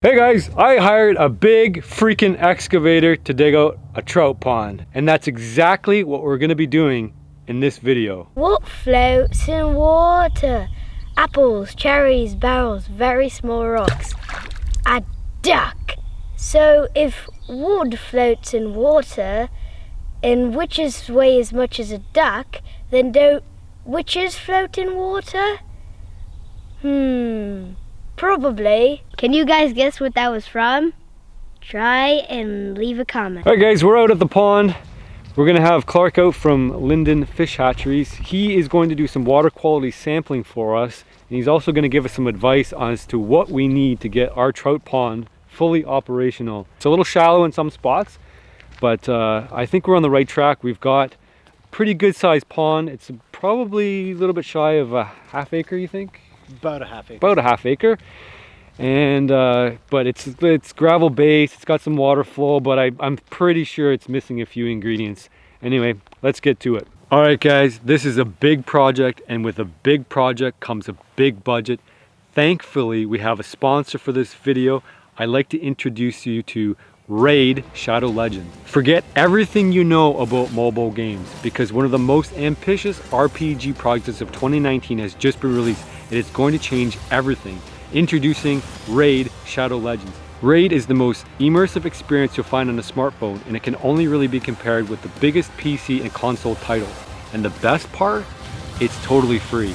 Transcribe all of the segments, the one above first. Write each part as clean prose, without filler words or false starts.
Hey guys, I hired a big freaking excavator to dig out a trout pond, and that's exactly what we're going to be doing in this video. What floats in water? Apples, cherries, barrels, very small rocks. A duck. So if wood floats in water, and witches weigh as much as a duck, then don't witches float in water? Probably. Can you guys guess what that was from? Try and leave a comment. Alright guys, we're out at the pond. We're going to have Clarke out from Lyndon Fish Hatcheries. He is going to do some water quality sampling for us, and he's also going to give us some advice as to what we need to get our trout pond fully operational. It's a little shallow in some spots, but I think we're on the right track. We've got a pretty good sized pond. It's probably a little bit shy of a half acre, you think? About a half acre. About a half acre. And but it's gravel based, it's got some water flow, but I'm pretty sure it's missing a few ingredients. Anyway, let's get to it. All right guys, this is a big project, and with a big project comes a big budget. Thankfully, we have a sponsor for this video. I'd like to introduce you to Rieck Shadow Legends. Forget everything you know about mobile games, because one of the most ambitious RPG projects of 2019 has just been released, and it's going to change everything. Introducing Rieck Shadow Legends. Rieck is the most immersive experience you'll find on a smartphone, and it can only really be compared with the biggest PC and console titles. And the best part? It's totally free.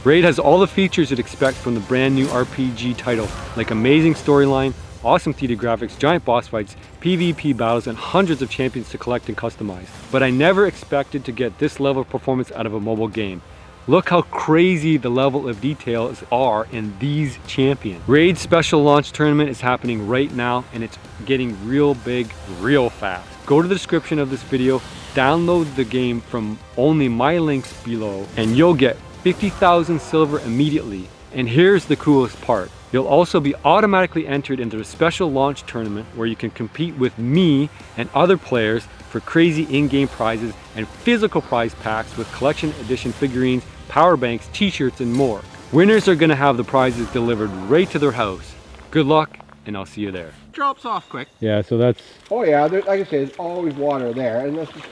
Rieck has all the features you'd expect from the brand new RPG title, like amazing storyline, awesome 3D graphics, giant boss fights, PvP battles, and hundreds of champions to collect and customize. But I never expected to get this level of performance out of a mobile game. Look how crazy the level of details are in these champions. Rieck's special launch tournament is happening right now, and it's getting real big, real fast. Go to the description of this video, download the game from only my links below, and you'll get 50,000 silver immediately. And here's the coolest part. You'll also be automatically entered into a special launch tournament where you can compete with me and other players for crazy in-game prizes and physical prize packs with collection edition figurines, power banks, t-shirts, and more. Winners are going to have the prizes delivered right to their house. Good luck, and I'll see you there. Drops off quick. Yeah, so that's... Oh yeah, like I said, there's always water there, and this is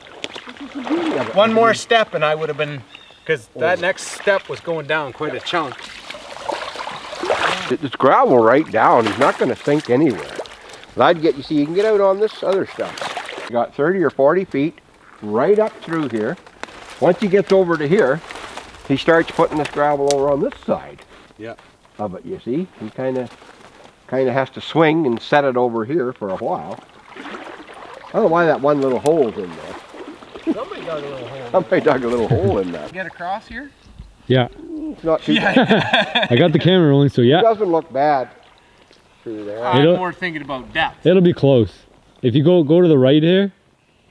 the beauty of it. One more step and I would have been, because that next step was going down quite a chunk. It's gravel right down. He's not going to sink anywhere. But I'd get, you see, you can get out on this other stuff. You got 30 or 40 feet right up through here. Once he gets over to here, he starts putting this gravel over on this side. Yeah. Of it, you see. He kind of has to swing and set it over here for a while. I don't know why that one little hole's in there. Somebody dug a little hole. Somebody dug a little hole in that. Get across here? Yeah. It's not too bad. I got the camera rolling, so yeah. It doesn't look bad through there. I'm more thinking about depth. It'll be close. If you go to the right here,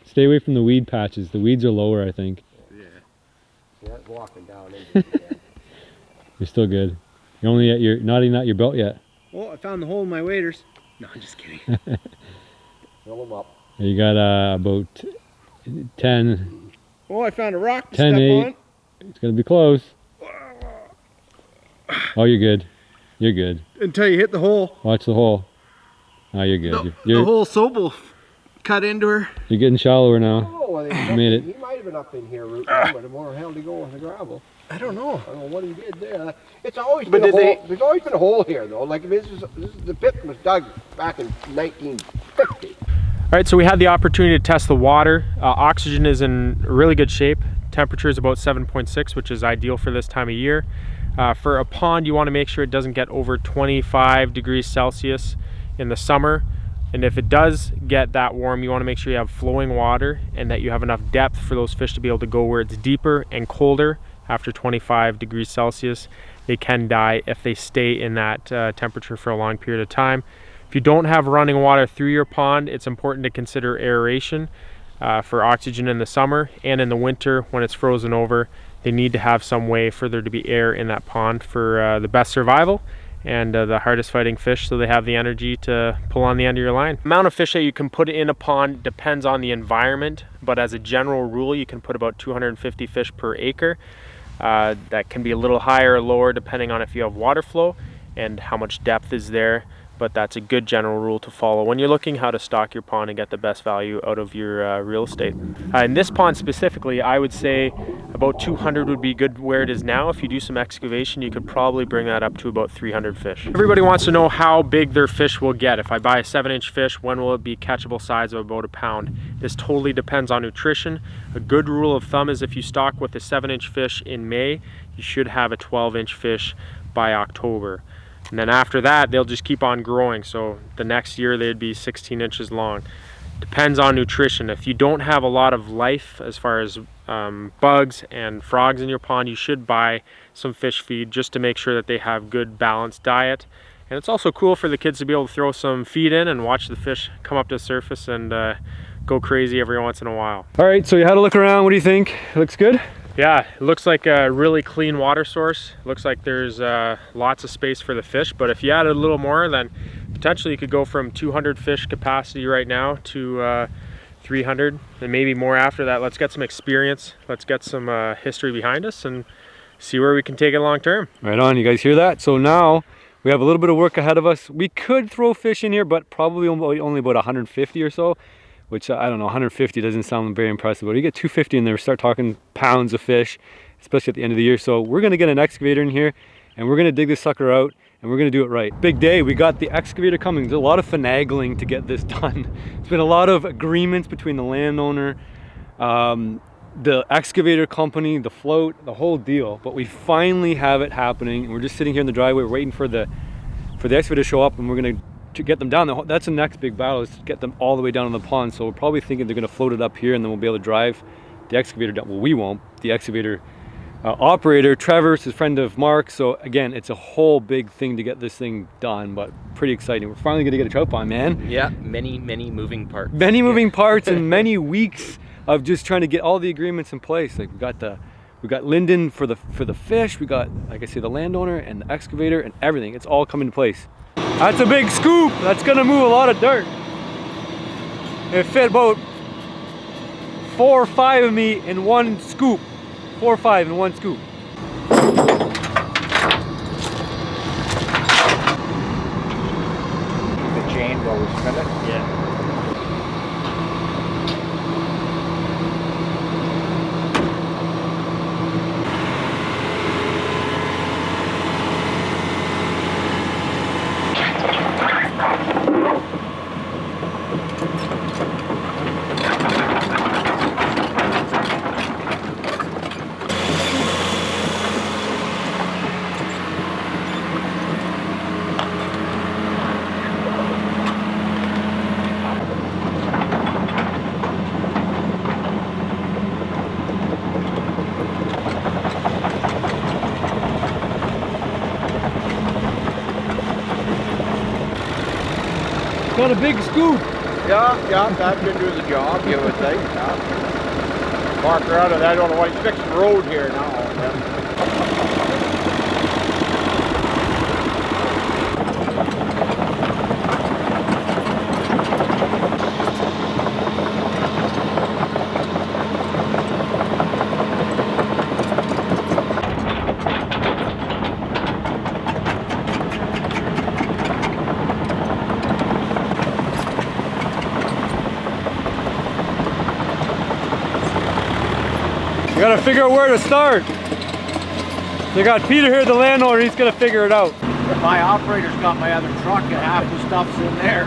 stay away from the weed patches. The weeds are lower, I think. Yeah, it's walking down into it. You're still good. You're not even at your belt yet. Oh, I found the hole in my waders. No, I'm just kidding. Fill them up. You got about 10. Oh, I found a rock to 10, step 8. on. It's gonna be close. Oh, you're good. You're good. Until you hit the hole. Watch the hole. Oh, you're good. The whole sobel cut into her. You're getting shallower now. Oh, well, You made it. He might have been up in here rooting, but the more hell to go with the gravel. I don't know. I don't know what he did there. It's always been a hole. There's always been a hole here, though. Like the pit was dug back in 1950. All right, so we had the opportunity to test the water. Oxygen is in really good shape. Temperature is about 7.6, which is ideal for this time of year. For a pond, you want to make sure it doesn't get over 25 degrees Celsius in the summer. And if it does get that warm, you want to make sure you have flowing water and that you have enough depth for those fish to be able to go where it's deeper and colder. After 25 degrees Celsius, they can die if they stay in that temperature for a long period of time. If you don't have running water through your pond, it's important to consider aeration for oxygen in the summer, and in the winter when it's frozen over, they need to have some way for there to be air in that pond for the best survival and the hardest fighting fish, so they have the energy to pull on the end of your line. The amount of fish that you can put in a pond depends on the environment, but as a general rule, you can put about 250 fish per acre. That can be a little higher or lower depending on if you have water flow and how much depth is there. but that's a good general rule to follow when you're looking how to stock your pond and get the best value out of your real estate. In this pond specifically, I would say about 200 would be good where it is now. If you do some excavation, you could probably bring that up to about 300 fish. Everybody wants to know how big their fish will get. If I buy a 7-inch fish, when will it be catchable size of about a pound? This totally depends on nutrition. A good rule of thumb is if you stock with a 7-inch fish in May, you should have a 12-inch fish by October. And then after that, they'll just keep on growing. So the next year they'd be 16 inches long. Depends on nutrition. If you don't have a lot of life as far as bugs and frogs in your pond, you should buy some fish feed just to make sure that they have good balanced diet. And it's also cool for the kids to be able to throw some feed in and watch the fish come up to the surface and go crazy every once in a while. All right, so you had a look around. What do you think? Looks good? Yeah, it looks like a really clean water source. Looks like there's lots of space for the fish, but if you added a little more, then potentially you could go from 200 fish capacity right now to 300 and maybe more after that. Let's get some experience. Let's get some history behind us and see where we can take it long term. Right on, you guys hear that? So now we have a little bit of work ahead of us. We could throw fish in here, but probably only about 150 or so. Which I don't know, 150 doesn't sound very impressive, but you get 250 in there, start talking pounds of fish, especially at the end of the year. So we're gonna get an excavator in here and we're gonna dig this sucker out and we're gonna do it right. Big day, we got the excavator coming. There's a lot of finagling to get this done. It's been a lot of agreements between the landowner, the excavator company, the float, the whole deal. But we finally have it happening. And we're just sitting here in the driveway waiting for the excavator to show up, and we're gonna get them down. That's the next big battle, is to get them all the way down in the pond. So we're probably thinking they're going to float it up here and then we'll be able to drive the excavator down. Well, we won't. The excavator operator, Trevor, is a friend of Mark. So again, it's a whole big thing to get this thing done, but pretty exciting. We're finally going to get a trout pond, man. Yeah, many moving parts. Many moving parts and many weeks of just trying to get all the agreements in place. Like we got Lyndon for the fish. We got, like I say, the landowner and the excavator and everything. It's all coming into place. That's a big scoop. That's gonna move a lot of dirt. It fit about 4 or 5 of me in one scoop. 4 or 5 in one scoop. The chain while we spin it? Yeah. Got a big scoop. Yeah, that should do the job, you would think. Yeah. Mark her out of that. I don't know why he's fixing the road here now. Yeah. You gotta figure out where to start. They got Peter here, the landowner, he's gonna figure it out. My operator's got my other truck and half the stuff's in there.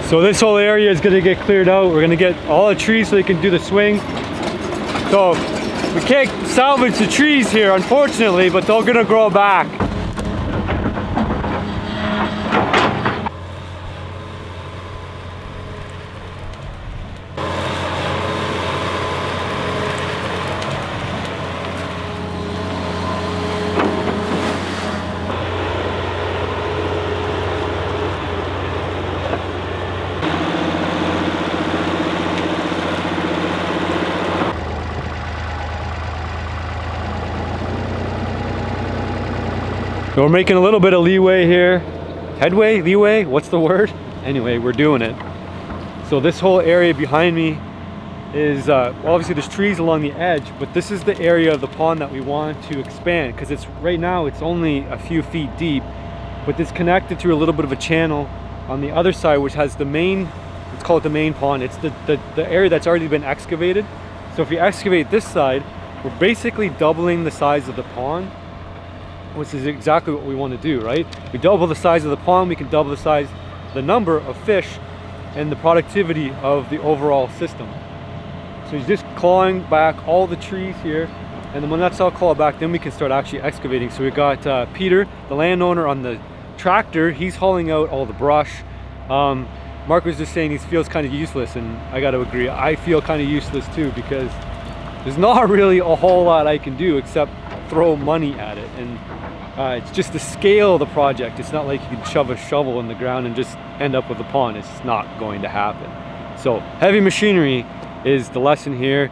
So this whole area is gonna get cleared out. We're gonna get all the trees so they can do the swing. So we can't salvage the trees here, unfortunately, but they're gonna grow back. So we're making a little bit of leeway here. Headway? Leeway? What's the word? Anyway, we're doing it. So this whole area behind me is, well, obviously there's trees along the edge, but this is the area of the pond that we want to expand, because it's right now it's only a few feet deep, but it's connected through a little bit of a channel on the other side, which has the main, let's call it the main pond. It's the area that's already been excavated. So if you excavate this side, we're basically doubling the size of the pond, which is exactly what we want to do, right? We double the size of the pond, we can double the size, the number of fish, and the productivity of the overall system. So he's just clawing back all the trees here, and then when that's all clawed back, then we can start actually excavating. So we've got Peter, the landowner, on the tractor. He's hauling out all the brush. Mark was just saying he feels kind of useless, and I got to agree. I feel kind of useless too, because there's not really a whole lot I can do except throw money at it. And it's just the scale of the project. It's not like you can shove a shovel in the ground and just end up with a pond. It's just not going to happen. So heavy machinery is the lesson here.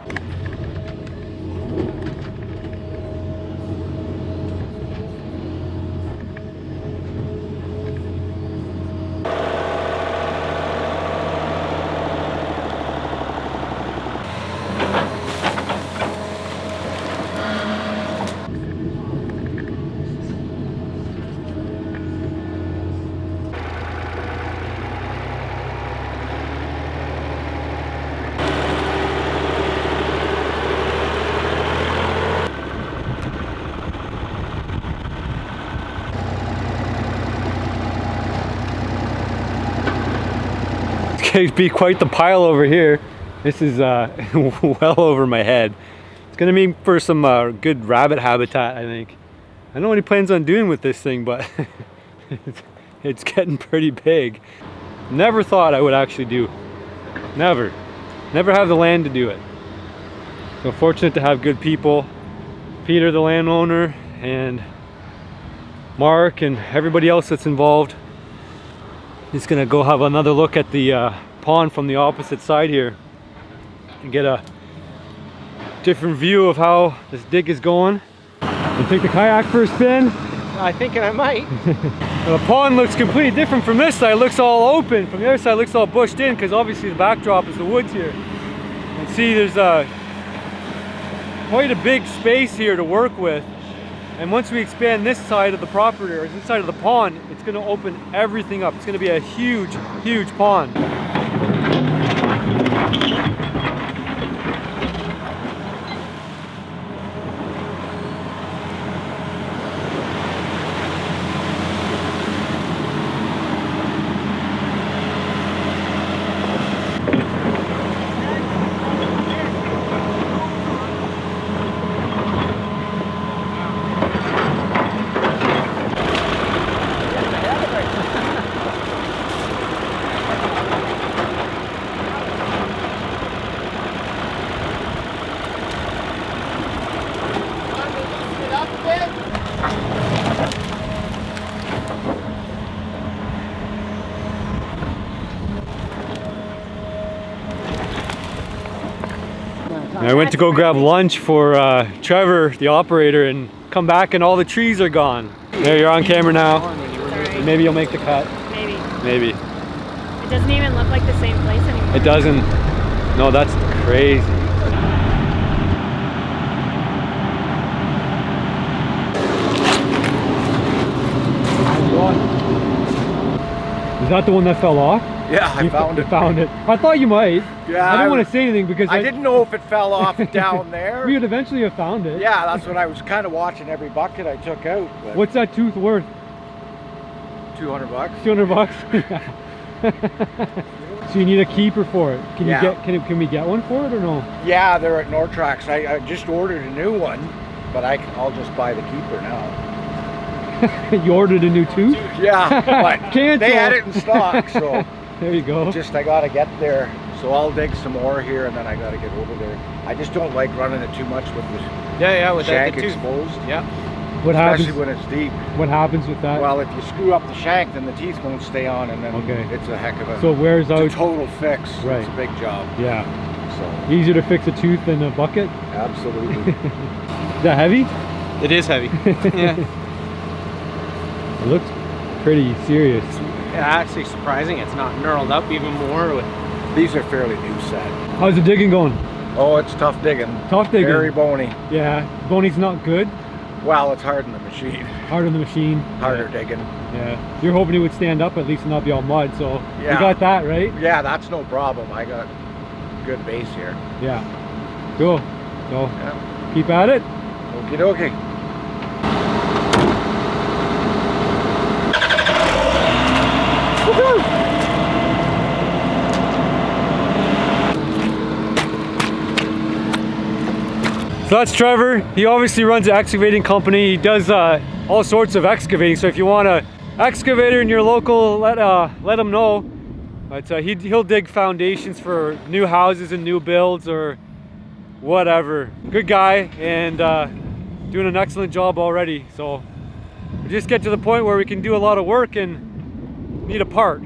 It'd be quite the pile over here. This is well over my head. It's gonna be for some good rabbit habitat, I think. I don't know what he plans on doing with this thing, but it's getting pretty big. Never thought I would actually do. Never have the land to do it. So fortunate to have good people. Peter, the landowner, and Mark, and everybody else that's involved. Just gonna go have another look at the pond from the opposite side here and get a different view of how this dig is going. And take the kayak for a spin. I think I might. The pond looks completely different from this side. It looks all open. From the other side it looks all bushed in, because obviously the backdrop is the woods here. And see, there's quite a big space here to work with. And once we expand this side of the property, or this side of the pond, it's going to open everything up. It's going to be a huge, huge pond. I went to go grab lunch for Trevor, the operator, and come back and all the trees are gone. There, you're on camera now. Sorry. Maybe you'll make the cut. Maybe. Maybe. It doesn't even look like the same place anymore. It doesn't. No, that's crazy. Is that the one that fell off? Yeah, I found it. Found it. I thought you might. Yeah, I didn't want to say anything because I didn't know if it fell off down there. We would eventually have found it. Yeah, that's what I was kind of watching every bucket I took out. But What's that tooth worth? 200 bucks. 200 bucks? So you need a keeper for it. Can you Yeah. get? Can we get one for it or no? Yeah, they're at Nortrax. I just ordered a new one, but I'll just buy the keeper now. You ordered a new tooth? Yeah, but Cancel. they had it in stock, so There you go. just I gotta get there. So I'll dig some more here, and then I gotta get over there. I just don't like running it too much with the with shank the tooth. exposed. Yeah. What Especially happens? when it's deep. What happens with that? Well, if you screw up the shank, then the teeth won't stay on, and then Okay. it's a heck of a, So it wears it's a out. total fix. Right. It's a big job. Yeah. So Easier to fix a tooth than a bucket. absolutely. Is that heavy? It is heavy. Yeah. It looks pretty serious. Actually surprising it's not knurled up even more with These are fairly new set. How's the digging going? Oh, it's tough digging. Tough digging. Very bony. Yeah. Boney's not good. Well, it's hard in the machine. Hard on the machine. Harder digging. Yeah. You're hoping it would stand up at least and not be all mud, so Yeah. you got that, right? Yeah, that's no problem. I got good base here. Yeah. Cool. So Yeah. keep at it. Okie dokie. So that's Trevor. He obviously runs an excavating company. He does all sorts of excavating. So if you want an excavator in your local, let him know. But he'll dig foundations for new houses and new builds or whatever. Good guy and doing an excellent job already. So we just get to the point where we can do a lot of work and need a part.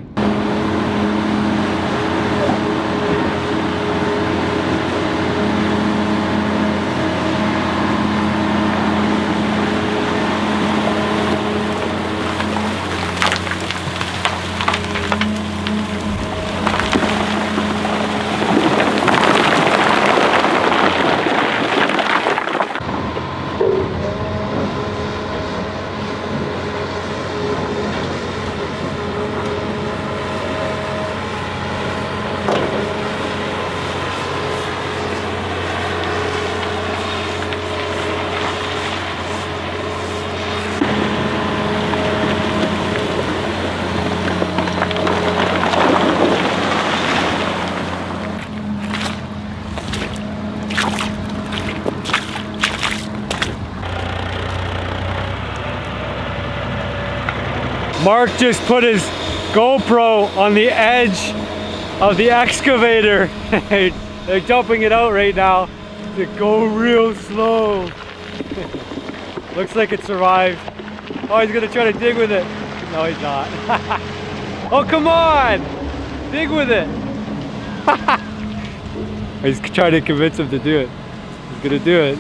Mark just put his GoPro on the edge of the excavator. They're dumping it out right now to go real slow. Looks like it survived. Oh, he's gonna try to dig with it. No, he's not. Oh, come on! Dig with it. He's trying to convince him to do it. He's gonna do it.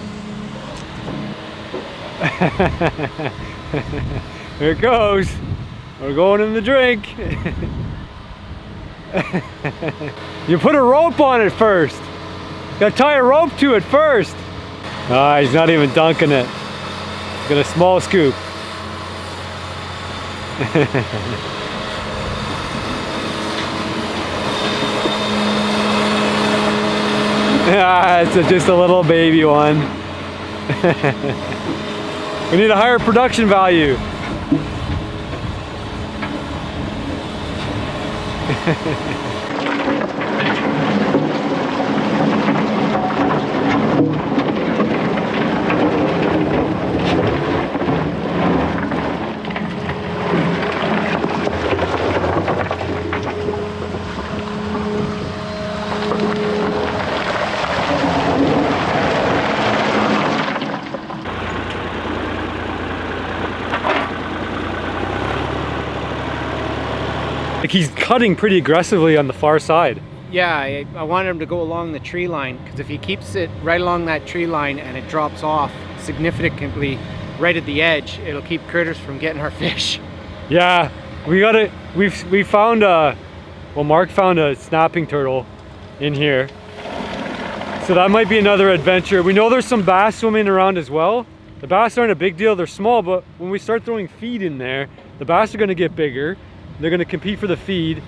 Here it goes. We're going in the drink. You put a rope on it first. Gotta tie a rope to it first. Ah, he's not even dunking it. He's got a small scoop. Ah, it's just a little baby one. We need a higher production value. Like he's cutting pretty aggressively on the far side. Yeah, I wanted him to go along the tree line, because if he keeps it right along that tree line and it drops off significantly right at the edge, it'll keep critters from getting our fish. Yeah, we found well, Mark found a snapping turtle in here. So that might be another adventure. We know there's some bass swimming around as well. The bass aren't a big deal, they're small, but when we start throwing feed in there, the bass are gonna get bigger. They're gonna compete for the feed.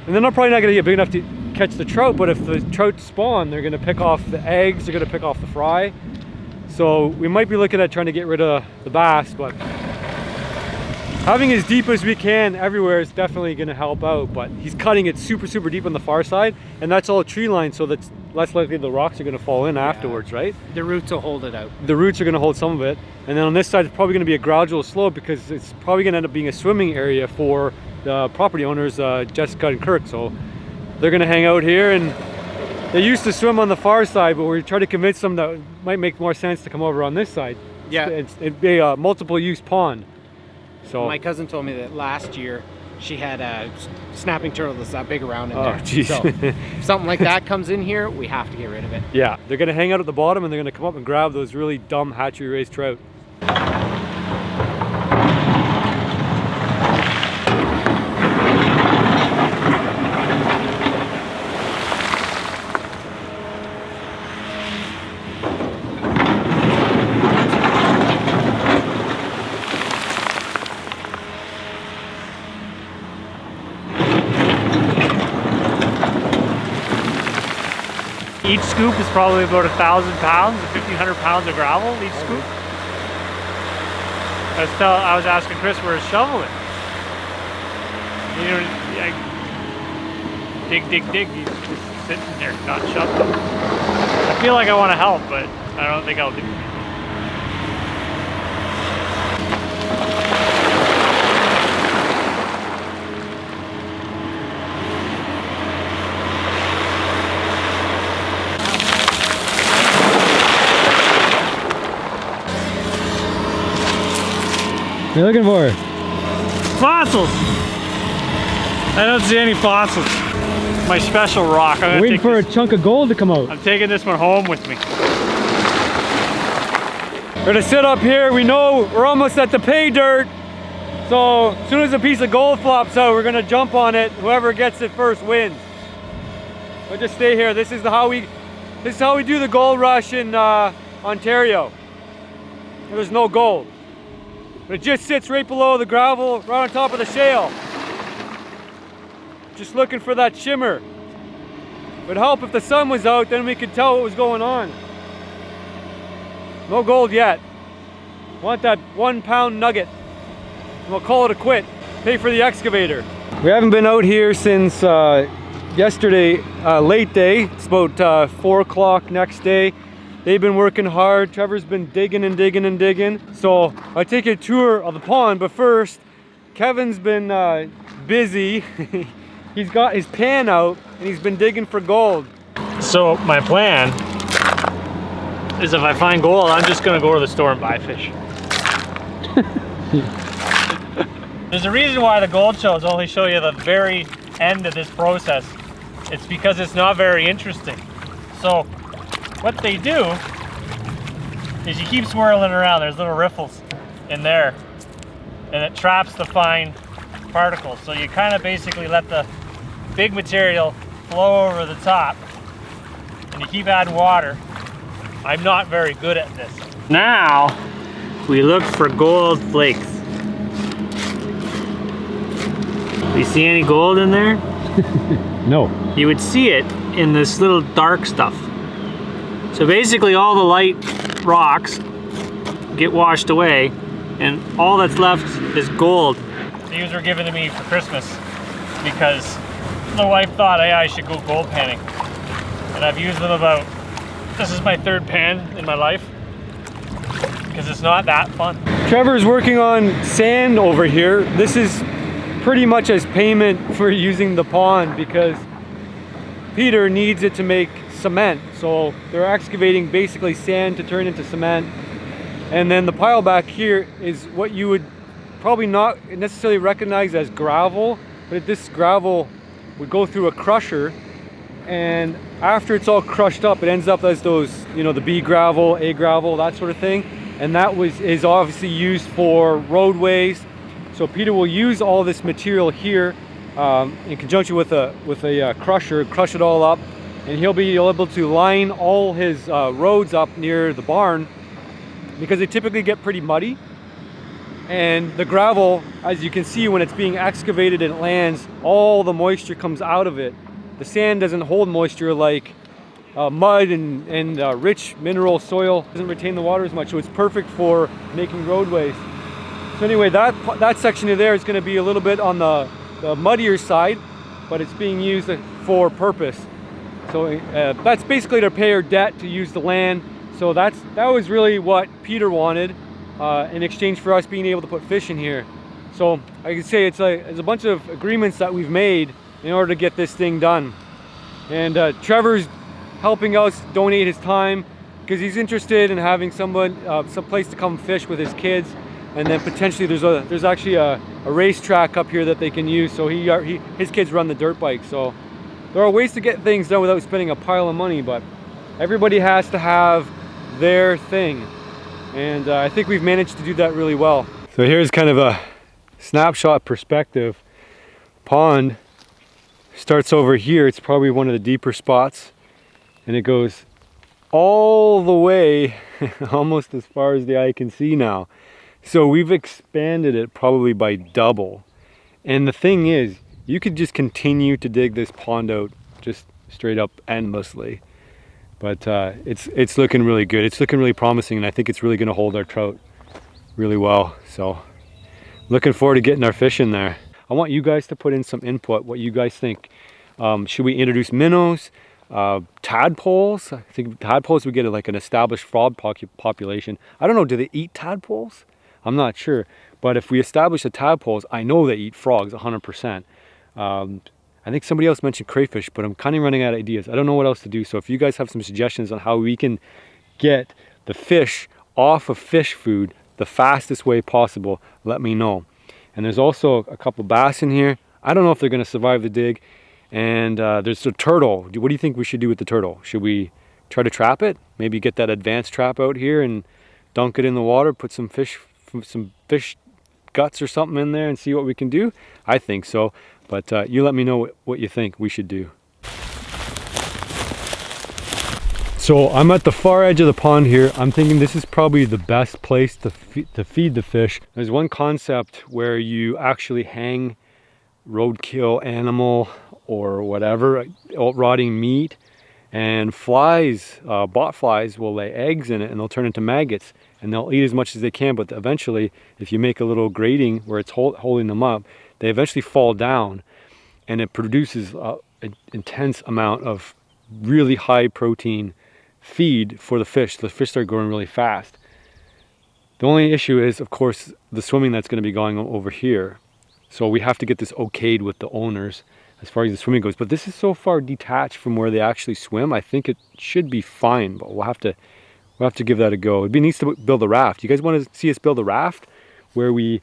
And then they're probably not gonna get big enough to catch the trout, but if the trout spawn, they're gonna pick off the eggs, they're gonna pick off the fry. So we might be looking at trying to get rid of the bass, but having as deep as we can everywhere is definitely gonna help out, but he's cutting it super, super deep on the far side, and that's all tree line, so that's less likely the rocks are gonna fall in afterwards, right? The roots will hold it out. The roots are gonna hold some of it. And then on this side, it's probably gonna be a gradual slope because it's probably gonna end up being a swimming area for the property owners, Jessica and Kirk. So they're gonna hang out here, and they used to swim on the far side, but we're trying to convince them that it might make more sense to come over on this side. Yeah. It'd be a multiple use pond. So My cousin told me that last year she had a snapping turtle that's that big around in Oh, there. jeez. So if something like that comes in here, we have to get rid of it. yeah, they're gonna hang out at the bottom and they're gonna come up and grab those really dumb hatchery raised trout. Each scoop is probably about 1,000 pounds, 1,500 pounds of gravel each scoop. I was asking Chris where his shovel is. You know, dig, he's just sitting there, not shoveling. I feel like I want to help, but I don't think I'll do it. What are you looking for? Fossils! I don't see any fossils. My special rock. I'm waiting for a chunk of gold to come out. I'm taking this one home with me. We're gonna sit up here. We know we're almost at the pay dirt. So as soon as a piece of gold flops out, we're gonna jump on it. Whoever gets it first wins. But just stay here. This is how we do the gold rush in Ontario. There's no gold. But it just sits right below the gravel, right on top of the shale. Just looking for that shimmer. It would help if the sun was out, then we could tell what was going on. No gold yet. Want that 1 pound nugget. And we'll call it a quit. Pay for the excavator. We haven't been out here since yesterday, late day. It's about 4 o'clock next day. They've been working hard. Trevor's been digging and digging and digging. So I'll take you a tour of the pond, but first, Kevin's been busy. He's got his pan out and he's been digging for gold. So my plan is if I find gold, I'm just gonna go to the store and buy fish. There's a reason why the gold shows only show you the very end of this process. It's because it's not very interesting. So what they do is you keep swirling around. There's little riffles in there and it traps the fine particles. So you kind of basically let the big material flow over the top and you keep adding water. I'm not very good at this. Now we look for gold flakes. You see any gold in there? No. You would see it in this little dark stuff. So basically all the light rocks get washed away and all that's left is gold. These were given to me for Christmas because the wife thought, hey, I should go gold panning. And I've used them about, this is my 3rd pan in my life because it's not that fun. Trevor's working on sand over here. This is pretty much as payment for using the pond because Peter needs it to make cement. So they're excavating basically sand to turn into cement. And then the pile back here is what you would probably not necessarily recognize as gravel, but this gravel would go through a crusher, and after it's all crushed up, it ends up as those, you know, the B gravel, A gravel, that sort of thing. And that is obviously used for roadways. So Peter will use all this material here in conjunction with a crusher, crush it all up, and he'll be able to line all his roads up near the barn because they typically get pretty muddy. And the gravel, as you can see, when it's being excavated and it lands, all the moisture comes out of it. The sand doesn't hold moisture like mud and rich mineral soil doesn't retain the water as much, so it's perfect for making roadways. So anyway, that section of there is going to be a little bit on the muddier side, but it's being used for purpose. So that's basically to pay our debt to use the land. So that was really what Peter wanted in exchange for us being able to put fish in here. So I can say it's a bunch of agreements that we've made in order to get this thing done. And Trevor's helping us donate his time because he's interested in having some place to come fish with his kids. And then potentially there's actually a racetrack up here that they can use. So his kids run the dirt bike. So there are ways to get things done without spending a pile of money, but everybody has to have their thing. And I think we've managed to do that really well. So here's kind of a snapshot perspective. Pond starts over here. It's probably one of the deeper spots. And it goes all the way, almost as far as the eye can see now. So we've expanded it probably by double. And the thing is, you could just continue to dig this pond out just straight up endlessly. But it's looking really good. It's looking really promising, and I think it's really going to hold our trout really well. So looking forward to getting our fish in there. I want you guys to put in some input, what you guys think. Should we introduce minnows, tadpoles? I think tadpoles would get like an established frog population. I don't know, do they eat tadpoles? I'm not sure. But if we establish the tadpoles, I know they eat frogs 100%. I think somebody else mentioned crayfish, but I'm kind of running out of ideas. I don't know what else to do. So if you guys have some suggestions on how we can get the fish off of fish food the fastest way possible, let me know. And there's also a couple bass in here. I don't know if they're going to survive the dig. And there's a turtle. What do you think we should do with the turtle? Should we try to trap it? Maybe get that advanced trap out here and dunk it in the water, put some fish guts or something in there and see what we can do? I think so. But you let me know what you think we should do. So I'm at the far edge of the pond here. I'm thinking this is probably the best place to feed the fish. There's one concept where you actually hang roadkill animal or whatever, rotting meat, and flies, bot flies will lay eggs in it and they'll turn into maggots and they'll eat as much as they can, but eventually if you make a little grating where it's holding them up, they eventually fall down and it produces an intense amount of really high protein feed for the fish. The fish start growing really fast. The only issue is, of course, the swimming that's going to be going on over here. So we have to get this okayed with the owners as far as the swimming goes. But this is so far detached from where they actually swim. I think it should be fine, but we'll have to give that a go. It'd be nice to build a raft. You guys want to see us build a raft where we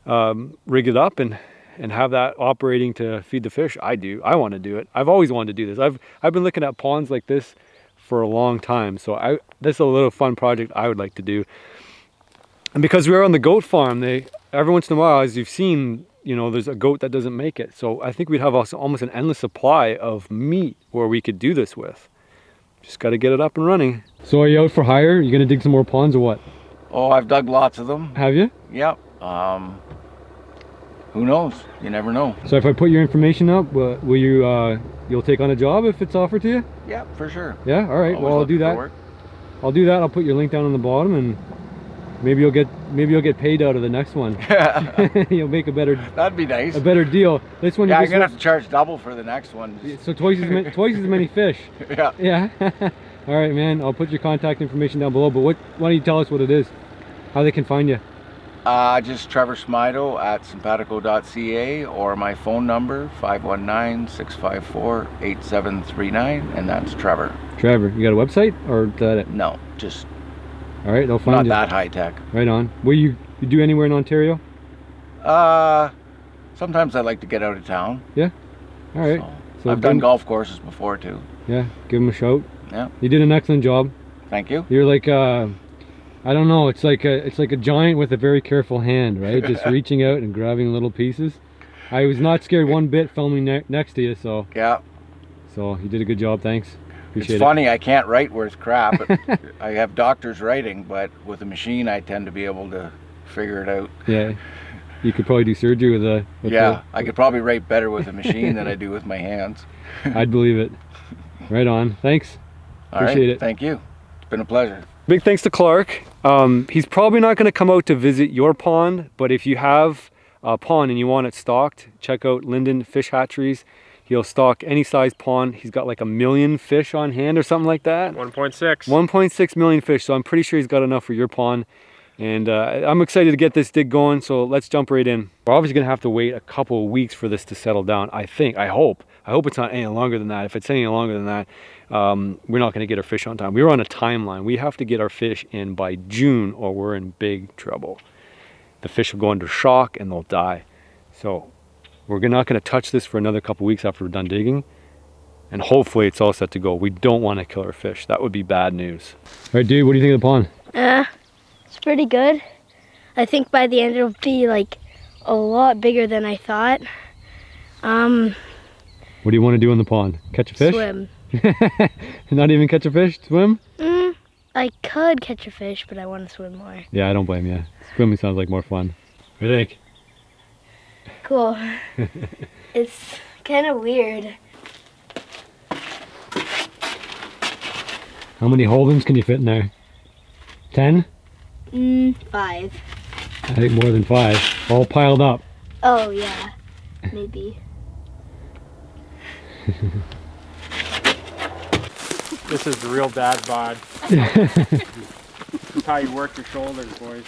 rig it up and have that operating to feed the fish? I do. I want to do it. I've always wanted to do this. I've been looking at ponds like this for a long time. So this is a little fun project I would like to do. And because we're on the goat farm, every once in a while, as you've seen, you know, there's a goat that doesn't make it. So I think we'd have almost an endless supply of meat where we could do this with. Just got to get it up and running. So are you out for hire? You gonna dig some more ponds or what? Oh, I've dug lots of them. Have you? Yep. Who knows? You never know. So if I put your information up, will you you'll take on a job if it's offered to you? Yeah, for sure. Yeah, all right. Always well, I'll do that. I'll do that. I'll put your link down on the bottom, and maybe you'll get paid out of the next one. You'll make a better. That'd be nice. A better deal. This one. Yeah, I'm gonna have to charge double for the next one. So twice as many fish. Yeah. Yeah. All right, man. I'll put your contact information down below. But why don't you tell us what it is? How they can find you? Just Trevor Smydo at sympatico.ca, or my phone number 519-654-8739, and that's Trevor. Trevor, you got a website or is that it? No, just all right. I'll find not you. that high tech. Right on. Will you do anywhere in Ontario? Sometimes I like to get out of town. Yeah. All right. So I've done golf courses before too. Yeah. Give them a shout. Yeah. You did an excellent job. Thank you. You're like I don't know. It's like a giant with a very careful hand, right? Just reaching out and grabbing little pieces. I was not scared one bit filming next to you, so. Yeah. So you did a good job. Thanks. Appreciate it's funny. I can't write worth crap. I have doctors writing, but with a machine, I tend to be able to figure it out. Yeah. You could probably do surgery with a. I could probably write better with a machine than I do with my hands. I'd believe it. Right on. Thanks. Appreciate it. Thank you. It's been a pleasure. Big thanks to Clarke. He's probably not going to come out to visit your pond, but if you have a pond and you want it stocked, check out Lyndon Fish Hatcheries. He'll stock any size pond. He's got like 1 million fish on hand or something like that. 1.6. 1.6 million fish, so I'm pretty sure he's got enough for your pond. And I'm excited to get this dig going, so let's jump right in. We're obviously going to have to wait a couple of weeks for this to settle down, I hope. I hope it's not any longer than that. If it's any longer than that, we're not going to get our fish on time. We're on a timeline. We have to get our fish in by June or we're in big trouble. The fish will go under shock and they'll die. So we're not going to touch this for another couple of weeks after we're done digging. And hopefully it's all set to go. We don't want to kill our fish. That would be bad news. All right, dude, what do you think of the pond? It's pretty good. I think by the end it'll be like a lot bigger than I thought. What do you want to do in the pond? Catch a fish? Swim. Not even catch a fish? Swim? I could catch a fish, but I want to swim more. Yeah, I don't blame you. Swimming sounds like more fun. What do you think? Cool. It's kind of weird. How many holdings can you fit in there? 10? 5. I think more than 5. All piled up. Oh yeah, maybe. This is the real dad bod. This is how you work your shoulders, boys.